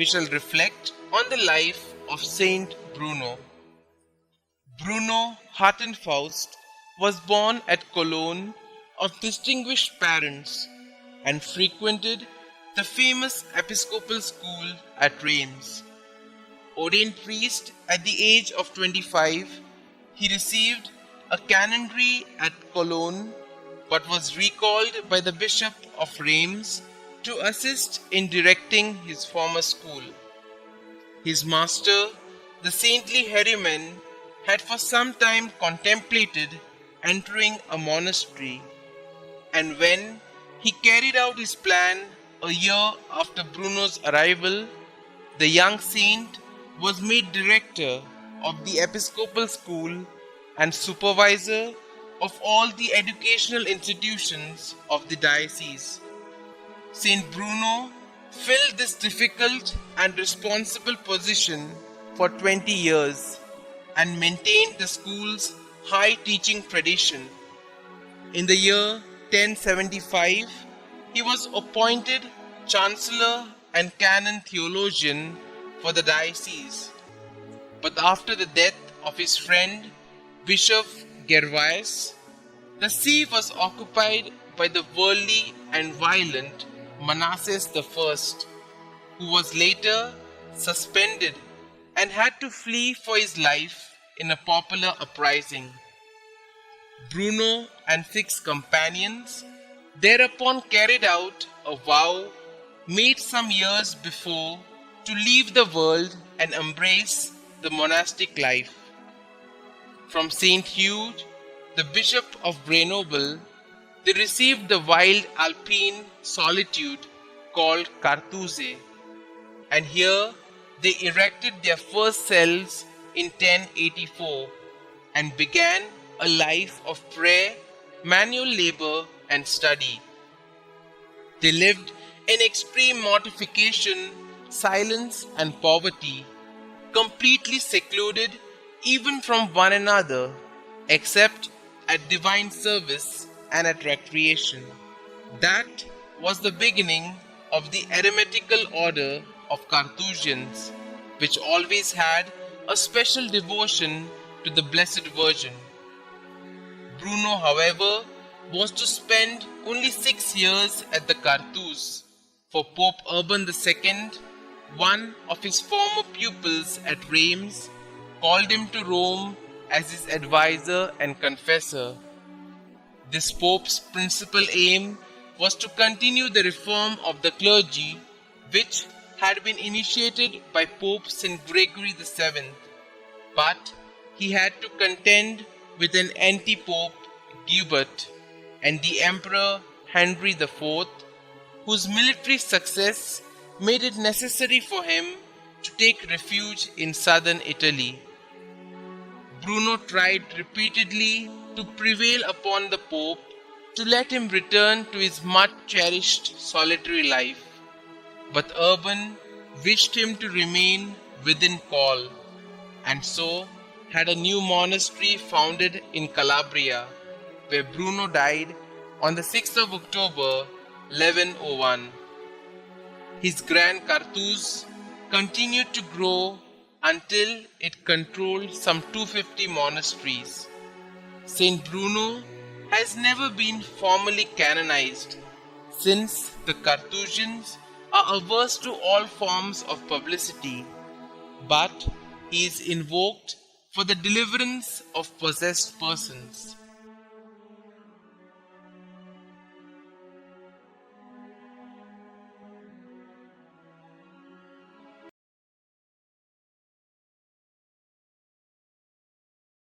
we shall reflect on the life of St Bruno. Bruno Hartenfaust was born at Cologne of distinguished parents and frequented the famous Episcopal school at Reims. Ordained priest at the age of 25, he received a canonry at Cologne but was recalled by the Bishop of Reims to assist in directing his former school. His master, the saintly Herriman, had for some time contemplated entering a monastery, and when he carried out his plan a year after Bruno's arrival, the young saint was made director of the Episcopal school and supervisor of all the educational institutions of the diocese. St. Bruno filled this difficult and responsible position for 20 years and maintained the school's high teaching tradition. In the year 1075, he was appointed Chancellor and Canon Theologian for the diocese. But after the death of his friend, Bishop Gervais, the see was occupied by the worldly and violent Manasses I, who was later suspended and had to flee for his life in a popular uprising. Bruno and 6 companions thereupon carried out a vow made some years before to leave the world and embrace the monastic life. From St. Hugh, the Bishop of Grenoble, they received the wild alpine solitude called Cartouze, and here they erected their first cells in 1084 and began a life of prayer, manual labor, and study. They lived in extreme mortification, silence, and poverty, completely secluded even from one another, except at divine service and at recreation. That was the beginning of the eremitical order of Carthusians, which always had a special devotion to the Blessed Virgin. Bruno, however, was to spend only 6 years at the Cartouze, for Pope Urban II, one of his former pupils at Reims, called him to Rome as his advisor and confessor. This pope's principal aim was to continue the reform of the clergy, which had been initiated by Pope St. Gregory VII, but he had to contend with an anti-pope, Guibert, and the Emperor Henry IV, whose military success made it necessary for him to take refuge in southern Italy. Bruno tried repeatedly to prevail upon the Pope to let him return to his much-cherished solitary life, but Urban wished him to remain within call, and so had a new monastery founded in Calabria, where Bruno died on the 6th of October 1101. His Grand Cartouze continued to grow until it controlled some 250 monasteries. St. Bruno has never been formally canonized, since the Carthusians are averse to all forms of publicity, but he is invoked for the deliverance of possessed persons.